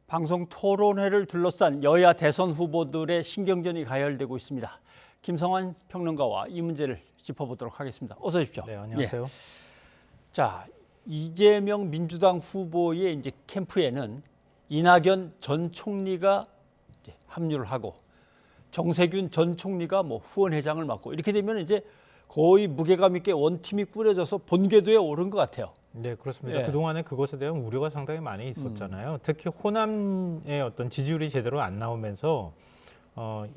방송 토론회를 둘러싼 여야 대선 후보들의 신경전이 가열되고 있습니다. 김성환 평론가와 이 문제를 짚어보도록 하겠습니다. 어서 오십시오. 네, 안녕하세요. 예. 자, 이재명 민주당 후보의 이제 캠프에는 이낙연 전 총리가 이제 합류를 하고 정세균 전 총리가 뭐 후원회장을 맡고 이렇게 되면 이제 거의 무게감 있게 원팀이 꾸려져서 본궤도에 오른 것 같아요. 네, 그렇습니다. 예. 그동안에 그것에 대한 우려가 상당히 많이 있었잖아요. 특히 호남의 어떤 지지율이 제대로 안 나오면서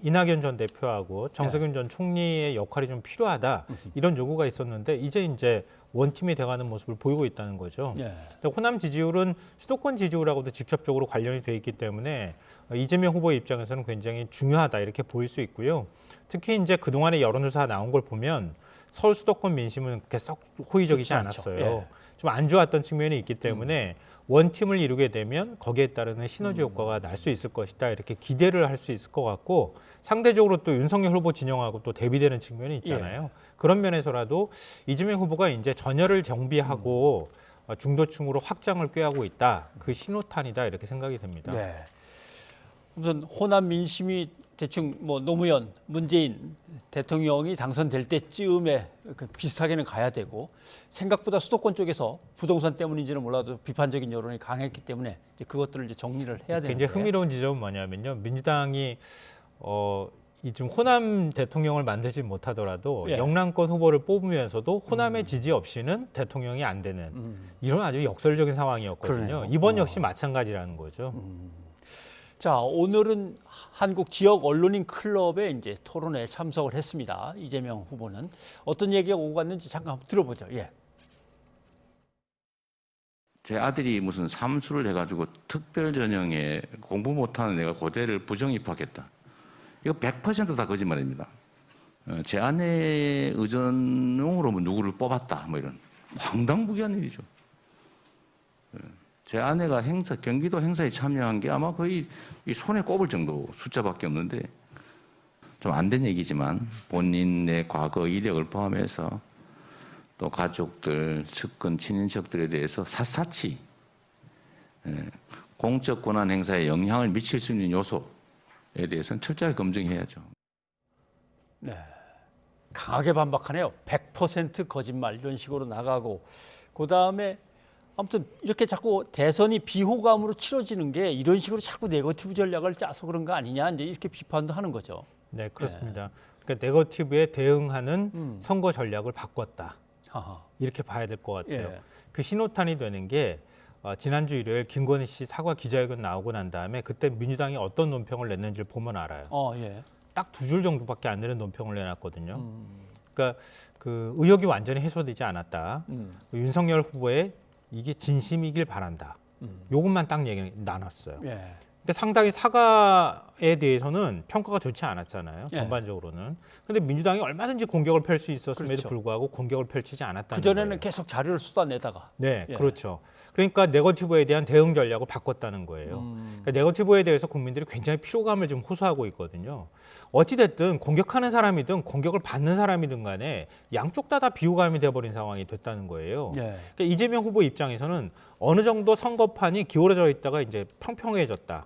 이낙연 전 대표하고 정세균 전 총리의 역할이 좀 필요하다 이런 요구가 있었는데 이제 원팀이 돼가는 모습을 보이고 있다는 거죠. 예. 호남 지지율은 수도권 지지율하고도 직접적으로 관련이 돼 있기 때문에 이재명 후보의 입장에서는 굉장히 중요하다 이렇게 보일 수 있고요. 특히 이제 그동안의 여론조사 나온 걸 보면 서울 수도권 민심은 그렇게 썩 호의적이지 않았어요. 예. 좀 안 좋았던 측면이 있기 때문에 원팀을 이루게 되면 거기에 따르는 시너지 효과가 날 수 있을 것이다 이렇게 기대를 할 수 있을 것 같고 상대적으로 또 윤석열 후보 진영하고 또 대비되는 측면이 있잖아요. 그런 면에서라도 이재명 후보가 이제 전열을 정비하고 중도층으로 확장을 꾀하고 있다. 그 신호탄이다 이렇게 생각이 됩니다. 네. 우선 호남 민심이 대충 뭐 노무현, 문재인 대통령이 당선될 때쯤에 비슷하게는 가야 되고 생각보다 수도권 쪽에서 부동산 때문인지는 몰라도 비판적인 여론이 강했기 때문에 이제 그것들을 이제 정리를 해야 되는데 굉장히 흥미로운 지점은 뭐냐면요. 민주당이 이 지금 호남 대통령을 만들지 못하더라도 예. 영남권 후보를 뽑으면서도 호남의 지지 없이는 대통령이 안 되는 이런 아주 역설적인 상황이었거든요. 그러네요. 이번 역시 마찬가지라는 거죠. 자, 오늘은 한국 지역 언론인 클럽에 이제 토론회에 참석을 했습니다. 이재명 후보는 어떤 얘기가 오고 갔는지 잠깐 한번 들어보죠. 예. 제 아들이 무슨 삼수를 해가지고 특별 전형에 공부 못하는 애가 고대를 부정 입학했다. 이거 100%다 거짓말입니다. 제 아내의 의전용으로 뭐 누구를 뽑았다. 뭐 이런 황당무계한 일이죠. 제 아내가 경기도 행사에 참여한 게 아마 거의 이 손에 꼽을 정도 숫자밖에 없는데 좀 안 된 얘기지만 본인의 과거 이력을 포함해서 또 가족들, 측근, 친인척들에 대해서 샅샅이 공적 권한 행사에 영향을 미칠 수 있는 요소에 대해서는 철저하게 검증해야죠. 네. 강하게 반박하네요. 100% 거짓말 이런 식으로 나가고 그다음에 아무튼 이렇게 자꾸 대선이 비호감으로 치러지는 게 이런 식으로 자꾸 네거티브 전략을 짜서 그런 거 아니냐 이제 이렇게 비판도 하는 거죠. 네, 그렇습니다. 그러니까 네거티브에 대응하는 선거 전략을 바꿨다. 아하. 이렇게 봐야 될 것 같아요. 예. 그 신호탄이 되는 게 지난주 일요일 김건희 씨 사과 기자회견 나오고 난 다음에 그때 민주당이 어떤 논평을 냈는지를 보면 알아요. 예. 딱 2줄 정도밖에 안 되는 논평을 내놨거든요. 그러니까 그 의혹이 완전히 해소되지 않았다. 윤석열 후보의 이게 진심이길 바란다. 요것만 딱 얘기 나눴어요. 예. 그러니까 상당히 사과에 대해서는 평가가 좋지 않았잖아요. 예. 전반적으로는. 근데 민주당이 얼마든지 공격을 펼 수 있었음에도 그렇죠. 불구하고 공격을 펼치지 않았다는 그전에는 거예요. 계속 자료를 쏟아내다가 네, 예. 그렇죠. 그러니까 네거티브에 대한 대응 전략을 바꿨다는 거예요. 그러니까 네거티브에 대해서 국민들이 굉장히 피로감을 좀 호소하고 있거든요. 어찌됐든 공격하는 사람이든 공격을 받는 사람이든 간에 양쪽 다 비호감이 돼버린 상황이 됐다는 거예요. 예. 그러니까 이재명 후보 입장에서는 어느 정도 선거판이 기울어져 있다가 이제 평평해졌다.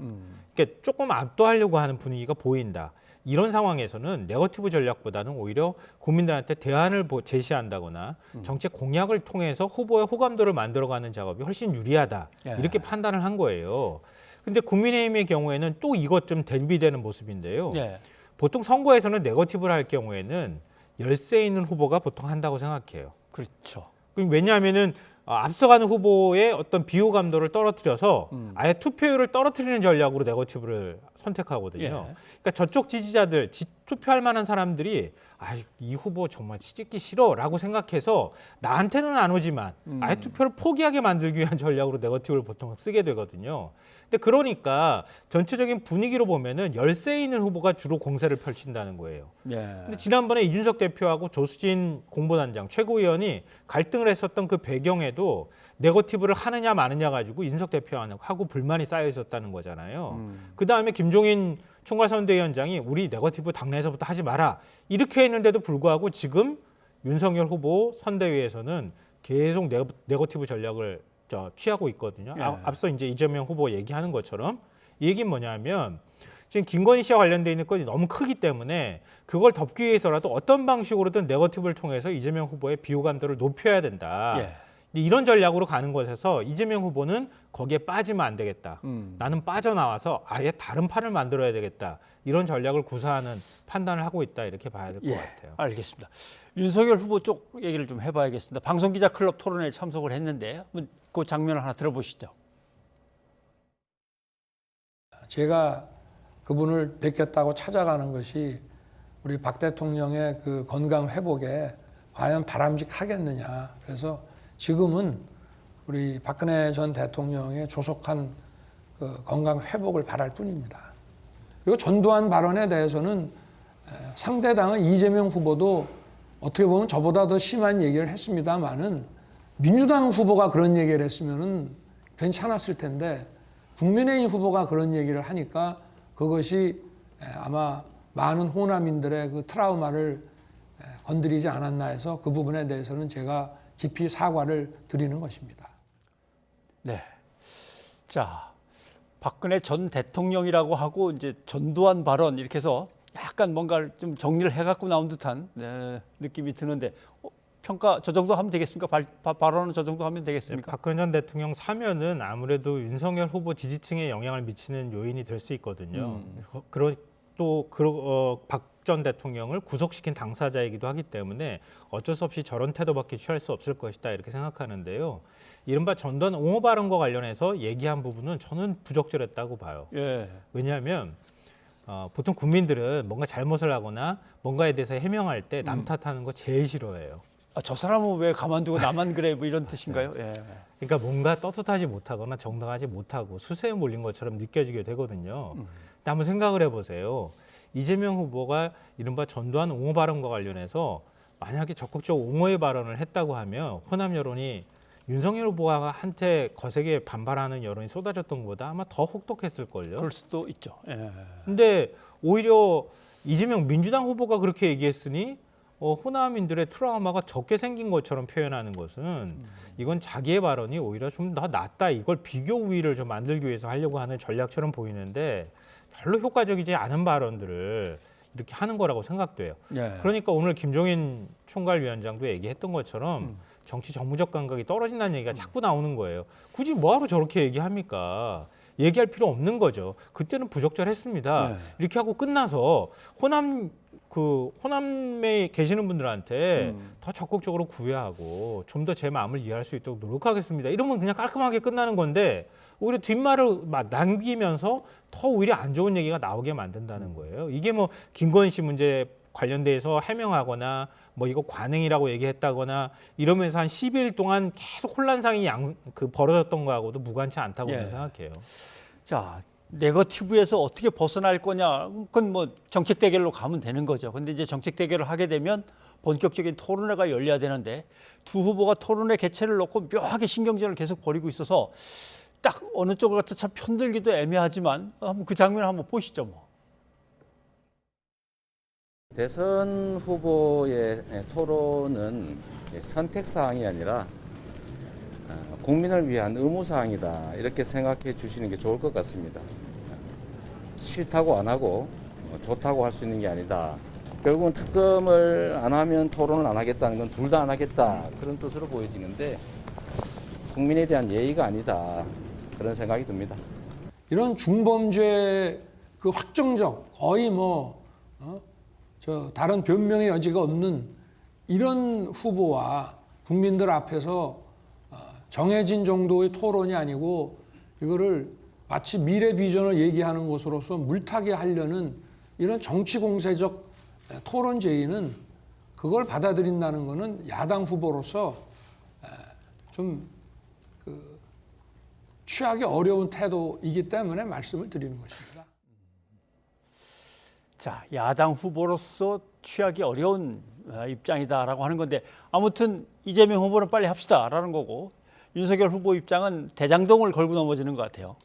그러니까 조금 압도하려고 하는 분위기가 보인다. 이런 상황에서는 네거티브 전략보다는 오히려 국민들한테 대안을 제시한다거나 정책 공약을 통해서 후보의 호감도를 만들어가는 작업이 훨씬 유리하다. 예. 이렇게 판단을 한 거예요. 근데 국민의힘의 경우에는 또 이것 좀 대비되는 모습인데요. 예. 보통 선거에서는 네거티브를 할 경우에는 열세 있는 후보가 보통 한다고 생각해요. 그렇죠. 왜냐하면은 앞서가는 후보의 어떤 비호감도를 떨어뜨려서 아예 투표율을 떨어뜨리는 전략으로 네거티브를 선택하거든요. 예. 그러니까 저쪽 지지자들, 투표할 만한 사람들이 이 후보 정말 취직기 싫어라고 생각해서 나한테는 안 오지만 아예 투표를 포기하게 만들기 위한 전략으로 네거티브를 보통 쓰게 되거든요. 근데 그러니까 전체적인 분위기로 보면은 열세 있는 후보가 주로 공세를 펼친다는 거예요. 예. 근데 지난번에 이준석 대표하고 조수진 공보단장 최고위원이 갈등을 했었던 그 배경에도 네거티브를 하느냐 마느냐 가지고 이준석 대표하고 불만이 쌓여 있었다는 거잖아요. 그다음에 김종인 총괄선대위원장이 우리 네거티브 당내에서부터 하지 마라 이렇게 했는데도 불구하고 지금 윤석열 후보 선대위에서는 계속 네거티브 전략을 취하고 있거든요. 예. 앞서 이제 이재명 후보 얘기하는 것처럼 이 얘기는 뭐냐면 지금 김건희 씨와 관련돼 있는 건이 너무 크기 때문에 그걸 덮기 위해서라도 어떤 방식으로든 네거티브를 통해서 이재명 후보의 비호감도를 높여야 된다. 예. 이런 전략으로 가는 것에서 이재명 후보는 거기에 빠지면 안 되겠다. 나는 빠져나와서 아예 다른 판을 만들어야 되겠다. 이런 전략을 구사하는 판단을 하고 있다. 이렇게 봐야 될 것 예, 같아요. 알겠습니다. 윤석열 후보 쪽 얘기를 좀 해봐야겠습니다. 방송기자클럽 토론회에 참석을 했는데 한번 그 장면을 하나 들어보시죠. 제가 그분을 뵙겠다고 찾아가는 것이 우리 박 대통령의 그 건강 회복에 과연 바람직하겠느냐. 그래서 지금은 우리 박근혜 전 대통령의 조속한 그 건강 회복을 바랄 뿐입니다. 그리고 전두환 발언에 대해서는 상대 당은 이재명 후보도 어떻게 보면 저보다 더 심한 얘기를 했습니다만은 민주당 후보가 그런 얘기를 했으면은 괜찮았을 텐데 국민의힘 후보가 그런 얘기를 하니까 그것이 아마 많은 호남인들의 그 트라우마를 건드리지 않았나 해서 그 부분에 대해서는 제가 깊이 사과를 드리는 것입니다. 네. 자, 박근혜 전 대통령이라고 하고 이제 전두환 발언 이렇게 해서 약간 뭔가 좀 정리를 해갖고 나온 듯한 느낌이 드는데 평가 저 정도 하면 되겠습니까? 발언은 저 정도 하면 되겠습니까? 박근혜 전 대통령 사면은 아무래도 윤석열 후보 지지층에 영향을 미치는 요인이 될 수 있거든요. 박 전 대통령을 구속시킨 당사자이기도 하기 때문에 어쩔 수 없이 저런 태도밖에 취할 수 없을 것이다 이렇게 생각하는데요. 이른바 전두환 옹호 발언과 관련해서 얘기한 부분은 저는 부적절했다고 봐요. 예. 왜냐하면 보통 국민들은 뭔가 잘못을 하거나 뭔가에 대해서 해명할 때 남 탓하는 거 제일 싫어해요. 아, 저 사람은 왜 가만두고 나만 그래 뭐 이런 뜻인가요? 예. 그러니까 뭔가 떳떳하지 못하거나 정당하지 못하고 수세에 몰린 것처럼 느껴지게 되거든요. 근데 한번 생각을 해보세요. 이재명 후보가 이른바 전두환 옹호 발언과 관련해서 만약에 적극적으로 옹호의 발언을 했다고 하면 호남 여론이 윤석열 후보한테 거세게 반발하는 여론이 쏟아졌던 것보다 아마 더 혹독했을걸요. 그럴 수도 있죠. 예. 근데 오히려 이재명 민주당 후보가 그렇게 얘기했으니 호남인들의 트라우마가 적게 생긴 것처럼 표현하는 것은 이건 자기의 발언이 오히려 좀 더 낫다. 이걸 비교 우위를 좀 만들기 위해서 하려고 하는 전략처럼 보이는데 별로 효과적이지 않은 발언들을 이렇게 하는 거라고 생각돼요. 예. 그러니까 오늘 김종인 총괄위원장도 얘기했던 것처럼 정치 정무적 감각이 떨어진다는 얘기가 자꾸 나오는 거예요. 굳이 뭐하러 저렇게 얘기합니까? 얘기할 필요 없는 거죠. 그때는 부적절했습니다. 네. 이렇게 하고 끝나서 호남에 계시는 분들한테 더 적극적으로 구애하고 좀 더 제 마음을 이해할 수 있도록 노력하겠습니다. 이러면 그냥 깔끔하게 끝나는 건데 오히려 뒷말을 막 남기면서 더 오히려 안 좋은 얘기가 나오게 만든다는 거예요. 이게 뭐 김건희 씨 문제 관련돼서 해명하거나 뭐 이거 관행이라고 얘기했다거나 이러면서 한 10일 동안 계속 혼란상이 벌어졌던 거하고도 무관치 않다고 예. 저는 생각해요. 자, 네거티브에서 어떻게 벗어날 거냐? 그건 뭐 정책 대결로 가면 되는 거죠. 근데 이제 정책 대결을 하게 되면 본격적인 토론회가 열려야 되는데 두 후보가 토론회 개최를 놓고 묘하게 신경전을 계속 벌이고 있어서 딱 어느 쪽을 갖다 참 편들기도 애매하지만 한번 그 장면 한번 보시죠, 뭐. 대선 후보의 토론은 선택 사항이 아니라 국민을 위한 의무 사항이다 이렇게 생각해 주시는 게 좋을 것 같습니다. 싫다고 안 하고 좋다고 할 수 있는 게 아니다. 결국은 특검을 안 하면 토론을 안 하겠다는 건 둘 다 안 하겠다 그런 뜻으로 보여지는데 국민에 대한 예의가 아니다 그런 생각이 듭니다. 이런 중범죄 그 확정적 거의 다른 변명의 여지가 없는 이런 후보와 국민들 앞에서 정해진 정도의 토론이 아니고 이거를 마치 미래 비전을 얘기하는 것으로서 물타기 하려는 이런 정치 공세적 토론 제의는 그걸 받아들인다는 것은 야당 후보로서 좀 취하기 어려운 태도이기 때문에 말씀을 드리는 것입니다. 자, 야당 후보로서 취하기 어려운 입장이다라고 하는 건데 아무튼 이재명 후보는 빨리 합시다라는 거고 윤석열 후보 입장은 대장동을 걸고 넘어지는 것 같아요.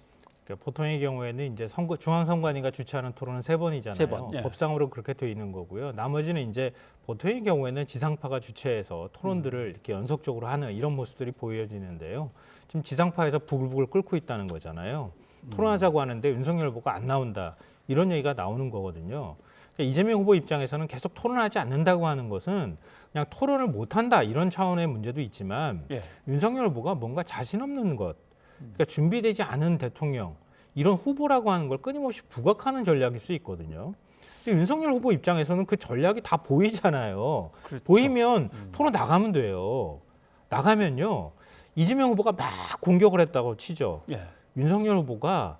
그러니까 보통의 경우에는 이제 중앙선관위가 주최하는 토론은 3번이잖아요. 세 번, 예. 법상으로 그렇게 돼 있는 거고요. 나머지는 이제 보통의 경우에는 지상파가 주최해서 토론들을 이렇게 연속적으로 하는 이런 모습들이 보여지는데요. 지금 지상파에서 부글부글 끓고 있다는 거잖아요. 토론하자고 하는데 윤석열 후보가 안 나온다. 이런 얘기가 나오는 거거든요. 그러니까 이재명 후보 입장에서는 계속 토론하지 않는다고 하는 것은 그냥 토론을 못한다 이런 차원의 문제도 있지만 예. 윤석열 후보가 뭔가 자신 없는 것, 그러니까 준비되지 않은 대통령 이런 후보라고 하는 걸 끊임없이 부각하는 전략일 수 있거든요. 근데 윤석열 후보 입장에서는 그 전략이 다 보이잖아요. 그렇죠. 보이면 토론 나가면 돼요. 나가면요 이재명 후보가 막 공격을 했다고 치죠. 예. 윤석열 후보가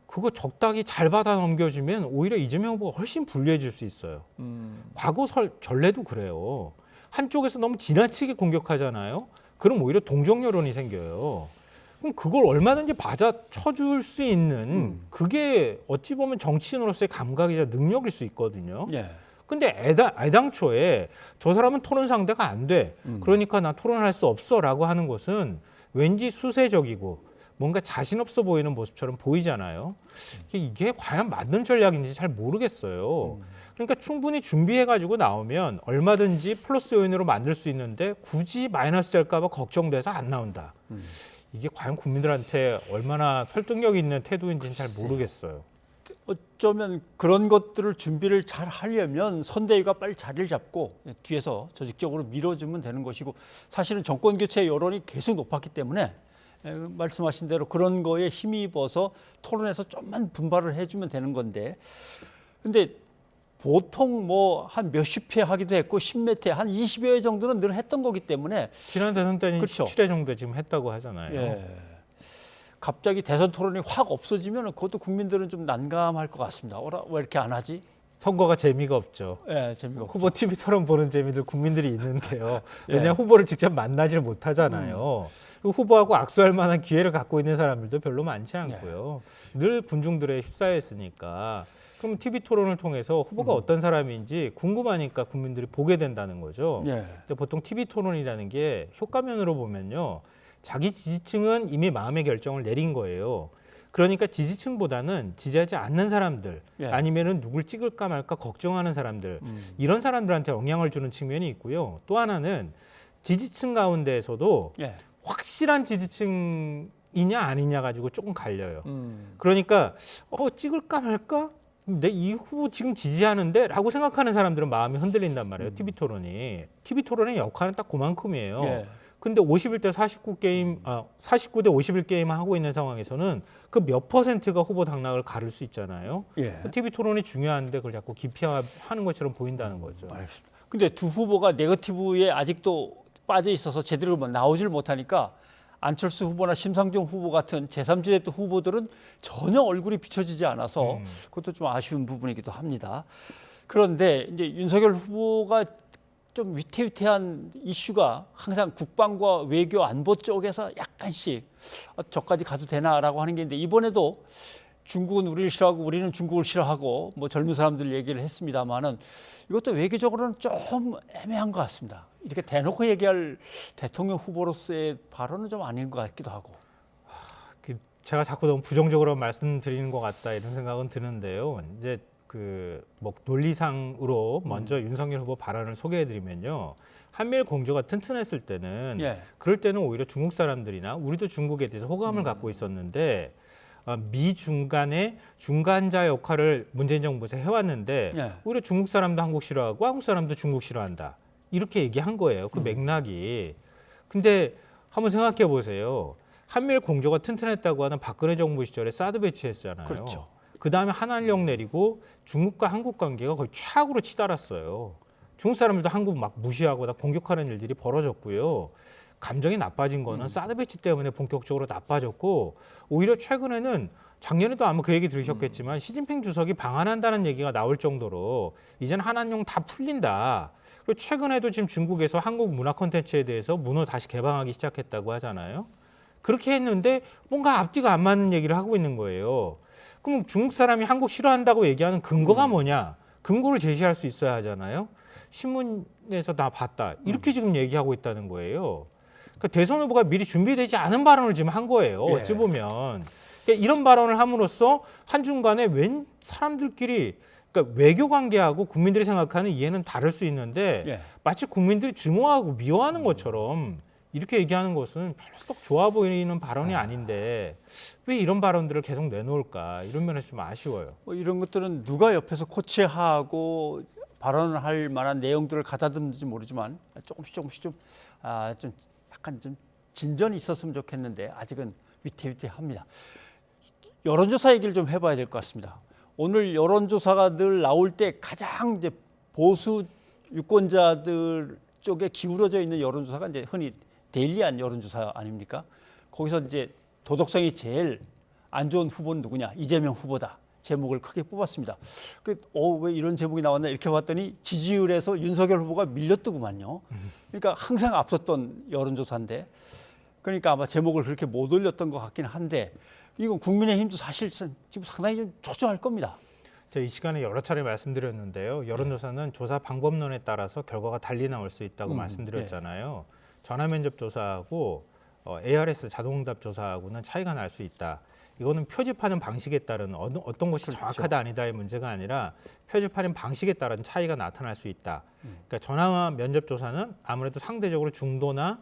그거 적당히 잘 받아 넘겨주면 오히려 이재명 후보가 훨씬 불리해질 수 있어요. 과거 전례도 그래요. 한쪽에서 너무 지나치게 공격하잖아요. 그럼 오히려 동정 여론이 생겨요. 그럼 그걸 얼마든지 받아 쳐줄 수 있는 그게 어찌 보면 정치인으로서의 감각이자 능력일 수 있거든요. 예. 근데 애당초에 저 사람은 토론 상대가 안 돼. 그러니까 나 토론할 수 없어라고 하는 것은 왠지 수세적이고 뭔가 자신 없어 보이는 모습처럼 보이잖아요. 이게 과연 맞는 전략인지 잘 모르겠어요. 그러니까 충분히 준비해가지고 나오면 얼마든지 플러스 요인으로 만들 수 있는데 굳이 마이너스 될까 봐 걱정돼서 안 나온다. 이게 과연 국민들한테 얼마나 설득력 있는 태도인지는 잘 모르겠어요. 어쩌면 그런 것들을 준비를 잘 하려면 선대위가 빨리 자리를 잡고 뒤에서 조직적으로 밀어주면 되는 것이고 사실은 정권 교체 여론이 계속 높았기 때문에 말씀하신 대로 그런 거에 힘입어서 토론에서 좀만 분발을 해주면 되는 건데 근데 보통 뭐 한 몇십 회 하기도 했고 십몇 회, 한 20여 회 정도는 늘 했던 거기 때문에 지난 대선 때는 그렇죠. 17회 정도 지금 했다고 하잖아요. 예. 갑자기 대선 토론이 확 없어지면 그것도 국민들은 좀 난감할 것 같습니다. 왜 이렇게 안 하지? 선거가 재미가 없죠. 예, 재미가 없죠. 후보 TV 토론 보는 재미들 국민들이 있는데요. 예. 왜냐하면 후보를 직접 만나질 못하잖아요. 그 후보하고 악수할 만한 기회를 갖고 있는 사람들도 별로 많지 않고요. 늘 군중들의 휩싸여 있으니까. 그럼 TV 토론을 통해서 후보가 어떤 사람인지 궁금하니까 국민들이 보게 된다는 거죠. 예. 근데 보통 TV 토론이라는 게 효과면으로 보면요. 자기 지지층은 이미 마음의 결정을 내린 거예요. 그러니까 지지층보다는 지지하지 않는 사람들 예. 아니면은 누굴 찍을까 말까 걱정하는 사람들 이런 사람들한테 영향을 주는 측면이 있고요. 또 하나는 지지층 가운데에서도 예. 확실한 지지층이냐 아니냐 가지고 조금 갈려요. 그러니까 찍을까 말까? 내 이 후보 지금 지지하는데 라고 생각하는 사람들은 마음이 흔들린단 말이에요. TV 토론이. TV 토론의 역할은 딱 그만큼이에요. 예. 근데 51대 49게임, 49대 51 게임 하고 있는 상황에서는 그 몇 퍼센트가 후보 당락을 가를 수 있잖아요. 예. TV 토론이 중요한데 그걸 자꾸 기피하는 것처럼 보인다는 거죠. 알겠습니다. 근데 두 후보가 네거티브에 아직도 빠져 있어서 제대로 나오질 못하니까 안철수 후보나 심상정 후보 같은 제3지대 후보들은 전혀 얼굴이 비춰지지 않아서 그것도 좀 아쉬운 부분이기도 합니다. 그런데 이제 윤석열 후보가 좀 위태위태한 이슈가 항상 국방과 외교 안보 쪽에서 약간씩 저까지 가도 되나라고 하는 게 있는데 이번에도 중국은 우리를 싫어하고 우리는 중국을 싫어하고 뭐 젊은 사람들 얘기를 했습니다만은 이것도 외교적으로는 좀 애매한 것 같습니다. 이렇게 대놓고 얘기할 대통령 후보로서의 발언은 좀 아닌 것 같기도 하고. 제가 자꾸 너무 부정적으로 말씀드리는 것 같다 이런 생각은 드는데요. 이제 뭐 논리상으로 먼저 윤석열 후보 발언을 소개해드리면요. 한미일 공조가 튼튼했을 때는 예. 그럴 때는 오히려 중국 사람들이나 우리도 중국에 대해서 호감을 갖고 있었는데 미중 간의 중간자 역할을 문재인 정부에서 해왔는데 예. 오히려 중국 사람도 한국 싫어하고 한국 사람도 중국 싫어한다. 이렇게 얘기한 거예요. 그 맥락이. 근데 한번 생각해 보세요. 한미일 공조가 튼튼했다고 하는 박근혜 정부 시절에 사드 배치했잖아요. 그렇죠. 그다음에 한한령 내리고 중국과 한국 관계가 거의 최악으로 치달았어요. 중국 사람들도 한국 막 무시하고 다 공격하는 일들이 벌어졌고요. 감정이 나빠진 거는 사드 배치 때문에 본격적으로 나빠졌고 오히려 최근에는 작년에도 아마 그 얘기 들으셨겠지만 시진핑 주석이 방한한다는 얘기가 나올 정도로 이제는 한한령 다 풀린다. 그리고 최근에도 지금 중국에서 한국 문화 콘텐츠에 대해서 문호 다시 개방하기 시작했다고 하잖아요. 그렇게 했는데 뭔가 앞뒤가 안 맞는 얘기를 하고 있는 거예요. 그럼 중국 사람이 한국 싫어한다고 얘기하는 근거가 뭐냐? 근거를 제시할 수 있어야 하잖아요. 신문에서 다 봤다. 이렇게 지금 얘기하고 있다는 거예요. 그러니까 대선 후보가 미리 준비되지 않은 발언을 지금 한 거예요. 예. 어찌 보면. 그러니까 이런 발언을 함으로써 한중간에 웬 사람들끼리 그러니까 외교 관계하고 국민들이 생각하는 이해는 다를 수 있는데 예. 마치 국민들이 증오하고 미워하는 것처럼 이렇게 얘기하는 것은 별로 썩 좋아 보이는 발언이 아닌데 왜 이런 발언들을 계속 내놓을까 이런 면에서 좀 아쉬워요. 뭐 이런 것들은 누가 옆에서 코치하고 발언을 할 만한 내용들을 가다듬는지 모르지만 조금씩 좀 약간 좀 진전이 있었으면 좋겠는데 아직은 위태위태합니다. 여론조사 얘기를 좀 해봐야 될 것 같습니다. 오늘 여론조사가 늘 나올 때 가장 이제 보수 유권자들 쪽에 기울어져 있는 여론조사가 이제 흔히 데일리한 여론조사 아닙니까? 거기서 이제 도덕성이 제일 안 좋은 후보는 누구냐? 이재명 후보다. 제목을 크게 뽑았습니다. 왜 이런 제목이 나왔나 이렇게 봤더니 지지율에서 윤석열 후보가 밀렸더구만요. 그러니까 항상 앞섰던 여론조사인데 그러니까 아마 제목을 그렇게 못 올렸던 것 같긴 한데 이건 국민의힘도 사실 지금 상당히 좀 초조할 겁니다. 제가 이 시간에 여러 차례 말씀드렸는데요. 여론조사는 조사 방법론에 따라서 결과가 달리 나올 수 있다고 말씀드렸잖아요. 전화면접 조사하고 ARS 자동응답 조사하고는 차이가 날 수 있다. 이거는 표집하는 방식에 따른 어떤 것이 그렇죠. 정확하다 아니다의 문제가 아니라 표집하는 방식에 따른 차이가 나타날 수 있다. 그러니까 전화 면접 조사는 아무래도 상대적으로 중도나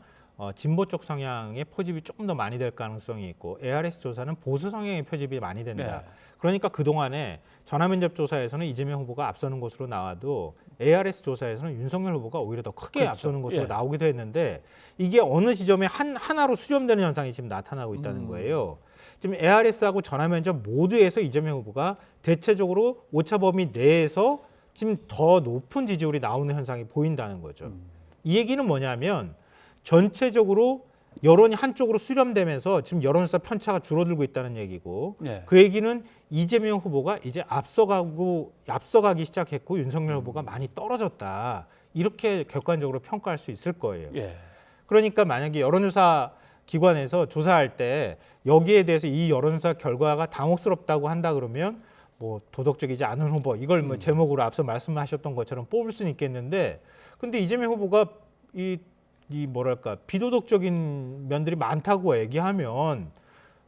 진보 쪽 성향의 표집이 조금 더 많이 될 가능성이 있고 ARS 조사는 보수 성향의 표집이 많이 된다. 네. 그러니까 그동안에 전화 면접 조사에서는 이재명 후보가 앞서는 것으로 나와도 ARS 조사에서는 윤석열 후보가 오히려 더 크게 그렇죠. 앞서는 것으로 예. 나오기도 했는데 이게 어느 지점에 하나로 수렴되는 현상이 지금 나타나고 있다는 거예요. 지금 ARS하고 전화 면접 모두에서 이재명 후보가 대체적으로 오차 범위 내에서 지금 더 높은 지지율이 나오는 현상이 보인다는 거죠. 이 얘기는 뭐냐면 전체적으로 여론이 한쪽으로 수렴되면서 지금 여론조사 편차가 줄어들고 있다는 얘기고 네. 그 얘기는 이재명 후보가 이제 앞서가기 시작했고 윤석열 후보가 많이 떨어졌다. 이렇게 객관적으로 평가할 수 있을 거예요. 예. 그러니까 만약에 여론조사 기관에서 조사할 때 여기에 대해서 이 여론조사 결과가 당혹스럽다고 한다 그러면 뭐 도덕적이지 않은 후보 이걸 뭐 제목으로 앞서 말씀하셨던 것처럼 뽑을 수는 있겠는데 근데 이재명 후보가 이 뭐랄까 비도덕적인 면들이 많다고 얘기하면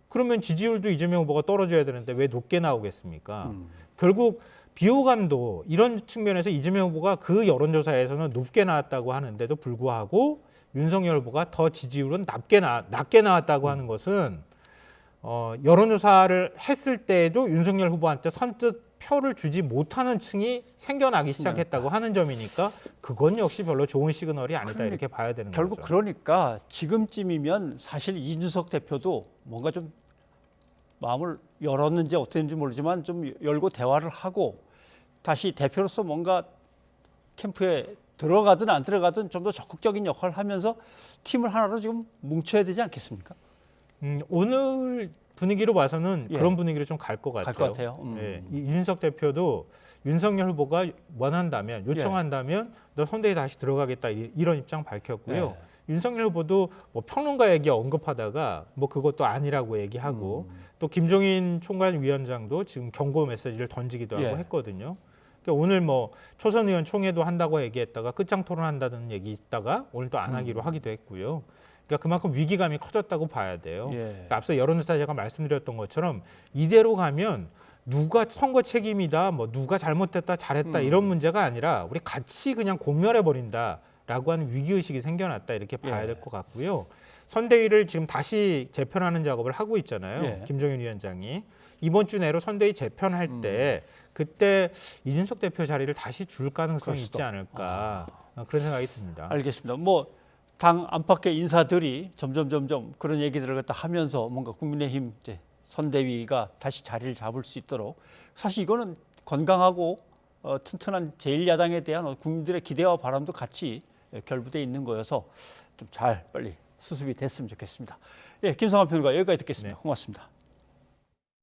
그러면 지지율도 이재명 후보가 떨어져야 되는데 왜 높게 나오겠습니까? 결국 비호감도 이런 측면에서 이재명 후보가 그 여론조사에서는 높게 나왔다고 하는데도 불구하고 윤석열 후보가 더 지지율은 낮게 나왔다고 하는 것은 여론조사를 했을 때에도 윤석열 후보한테 선뜻 표를 주지 못하는 층이 생겨나기 시작했다고 하는 점이니까 그건 역시 별로 좋은 시그널이 아니다 이렇게 봐야 되는 결국 거죠. 그러니까 지금쯤이면 사실 이준석 대표도 뭔가 좀 마음을 열었는지 어땠는지 모르지만 좀 열고 대화를 하고 다시 대표로서 뭔가 캠프에 들어가든 안 들어가든 좀 더 적극적인 역할을 하면서 팀을 하나로 지금 뭉쳐야 되지 않겠습니까? 오늘 분위기로 봐서는 예. 그런 분위기로 좀 갈 것 갈 같아요. 것 같아요. 예. 이준석 대표도 윤석열 후보가 원한다면 요청한다면 너 선대위 다시 들어가겠다 이런 입장 밝혔고요. 윤석열 후보도 뭐 평론가 얘기 언급하다가 뭐 그것도 아니라고 얘기하고 또 김종인 총괄위원장도 지금 경고 메시지를 던지기도 하고 예. 했거든요. 그러니까 오늘 뭐 초선 의원 총회도 한다고 얘기했다가 끝장 토론한다는 얘기 있다가 오늘 또 안 하기로 하기도 했고요. 그러니까 그만큼 위기감이 커졌다고 봐야 돼요. 예. 그러니까 앞서 여론조사 제가 말씀드렸던 것처럼 이대로 가면 누가 선거 책임이다, 뭐 누가 잘못했다, 잘했다 이런 문제가 아니라 우리 같이 그냥 공멸해 버린다라고 하는 위기 의식이 생겨났다 이렇게 봐야 예. 될 것 같고요. 선대위를 지금 다시 재편하는 작업을 하고 있잖아요. 예. 김종인 위원장이 이번 주 내로 선대위 재편할 때 그때 이준석 대표 자리를 다시 줄 가능성이 그럴 수도. 있지 않을까 그런 생각이 듭니다. 알겠습니다. 뭐 당 안팎의 인사들이 점점 그런 얘기들을 갖다 하면서 뭔가 국민의힘 이제 선대위가 다시 자리를 잡을 수 있도록 사실 이거는 건강하고 튼튼한 제1야당에 대한 국민들의 기대와 바람도 같이 결부돼 있는 거여서 좀 잘 빨리 수습이 됐으면 좋겠습니다. 예, 김성환 평론가 여기까지 듣겠습니다. 고맙습니다.